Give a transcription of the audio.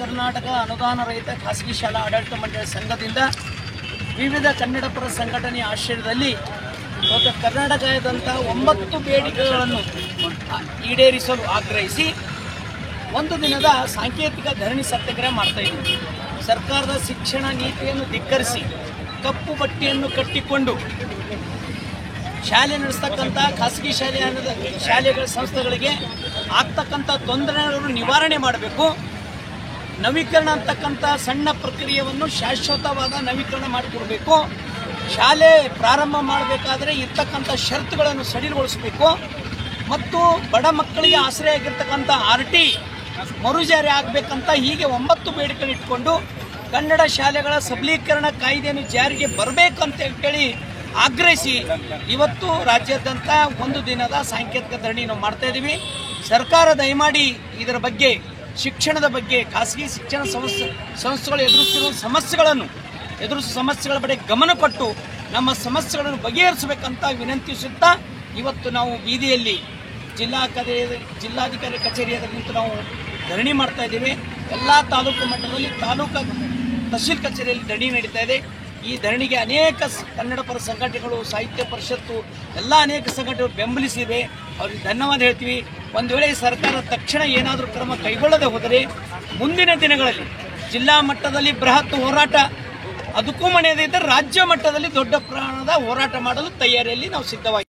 ಕರ್ನಾಟಕ ಅನುದಾನ ರಹಿತ ಖಾಸಗಿ ಶಾಲಾ ಆಡಳಿತ ಮಂಡಳಿ ಸಂಘದಿಂದ ವಿವಿಧ ಕನ್ನಡಪರ ಸಂಘಟನೆಯ ಆಶ್ರಯದಲ್ಲಿ ಇವತ್ತು ಕರ್ನಾಟಕದಾದ್ಯಂತ 9 ಬೇಡಿಕೆಗಳನ್ನು ಈಡೇರಿಸಲು ಆಗ್ರಹಿಸಿ ಒಂದು ದಿನದ ಸಾಂಕೇತಿಕ ಧರಣಿ ಸತ್ಯಾಗ್ರಹ ಮಾಡ್ತಾ ಇದ್ದೀವಿ. ಸರ್ಕಾರದ ಶಿಕ್ಷಣ ನೀತಿಯನ್ನು ಧಿಕ್ಕರಿಸಿ ಕಪ್ಪು ಬಟ್ಟೆಯನ್ನು ಕಟ್ಟಿಕೊಂಡು ಶಾಲೆ ನಡೆಸ್ತಕ್ಕಂಥ ಖಾಸಗಿ ಶಾಲೆಗಳ ಸಂಸ್ಥೆಗಳಿಗೆ ಆಗ್ತಕ್ಕಂಥ ತೊಂದರೆಗಳನ್ನು ನಿವಾರಣೆ ಮಾಡಬೇಕು. ನವೀಕರಣ ಅಂತಕ್ಕಂಥ ಸಣ್ಣ ಪ್ರಕ್ರಿಯೆಯನ್ನು ಶಾಶ್ವತವಾದ ನವೀಕರಣ ಮಾಡಿಕೊಡಬೇಕು. ಶಾಲೆ ಪ್ರಾರಂಭ ಮಾಡಬೇಕಾದ್ರೆ ಇರ್ತಕ್ಕಂಥ ಷರತ್ತುಗಳನ್ನು ಸಡಿಲಗೊಳಿಸಬೇಕು ಮತ್ತು ಬಡ ಮಕ್ಕಳಿಗೆ ಆಶ್ರಯ ಆಗಿರ್ತಕ್ಕಂಥ RT ಮರುಜಾರಿ ಆಗಬೇಕಂತ ಹೀಗೆ 9 ಬೇಡಿಕೆ ಇಟ್ಕೊಂಡು ಕನ್ನಡ ಶಾಲೆಗಳ ಸಬಲೀಕರಣ ಕಾಯ್ದೆಯನ್ನು ಜಾರಿಗೆ ಬರಬೇಕಂತ ಹೇಳಿ ಆಗ್ರಹಿಸಿ ಇವತ್ತು ರಾಜ್ಯಾದ್ಯಂತ ಒಂದು ದಿನದ ಸಾಂಕೇತಿಕ ಧರಣಿ ನಾವು ಮಾಡ್ತಾ ಇದ್ದೀವಿ. ಸರ್ಕಾರ ದಯಮಾಡಿ ಇದರ ಬಗ್ಗೆ ಶಿಕ್ಷಣದ ಬಗ್ಗೆ ಖಾಸಗಿ ಶಿಕ್ಷಣ ಸಂಸ್ಥೆಗಳು ಎದುರಿಸುತ್ತಿರುವ ಸಮಸ್ಯೆಗಳ ಬಗ್ಗೆ ಗಮನ ಕೊಟ್ಟು ನಮ್ಮ ಸಮಸ್ಯೆಗಳನ್ನು ಬಗೆಹರಿಸಬೇಕಂತ ವಿನಂತಿಸುತ್ತಾ ಇವತ್ತು ನಾವು ಬೀದಿಯಲ್ಲಿ ಜಿಲ್ಲಾಧಿಕಾರಿ ಕಚೇರಿಯಲ್ಲಿ ನಿಂತು ನಾವು ಧರಣಿ ಮಾಡ್ತಾ ಇದ್ದೀವಿ. ಎಲ್ಲ ತಾಲೂಕು ಮಟ್ಟದಲ್ಲಿ ತಹಶೀಲ್ ಕಚೇರಿಯಲ್ಲಿ ಧರಣಿ ನಡೀತಾ ಇದೆ. ಈ ಧರಣಿಗೆ ಅನೇಕ ಕನ್ನಡಪರ ಸಂಘಟನೆಗಳು, ಸಾಹಿತ್ಯ ಪರಿಷತ್ತು ಎಲ್ಲ ಅನೇಕ ಸಂಘಟನೆಗಳು ಬೆಂಬಲಿಸಿವೆ. ಅವ್ರಿಗೆ ಧನ್ಯವಾದ ಹೇಳ್ತೀವಿ. ಒಂದು ವೇಳೆ ಸರ್ಕಾರ ತಕ್ಷಣ ಏನಾದರೂ ಕ್ರಮ ಕೈಗೊಳ್ಳದೆ ಹೋದರೆ ಮುಂದಿನ ದಿನಗಳಲ್ಲಿ ಜಿಲ್ಲಾ ಮಟ್ಟದಲ್ಲಿ ಬೃಹತ್ ಹೋರಾಟ, ಅದಕ್ಕೂ ಮನೆಯದಿದ್ದರೆ ರಾಜ್ಯ ಮಟ್ಟದಲ್ಲಿ ದೊಡ್ಡ ಪ್ರಮಾಣದ ಹೋರಾಟ ಮಾಡಲು ತಯಾರಿಯಲ್ಲಿ ನಾವು ಸಿದ್ಧವಾಗಿದ್ದೀವಿ.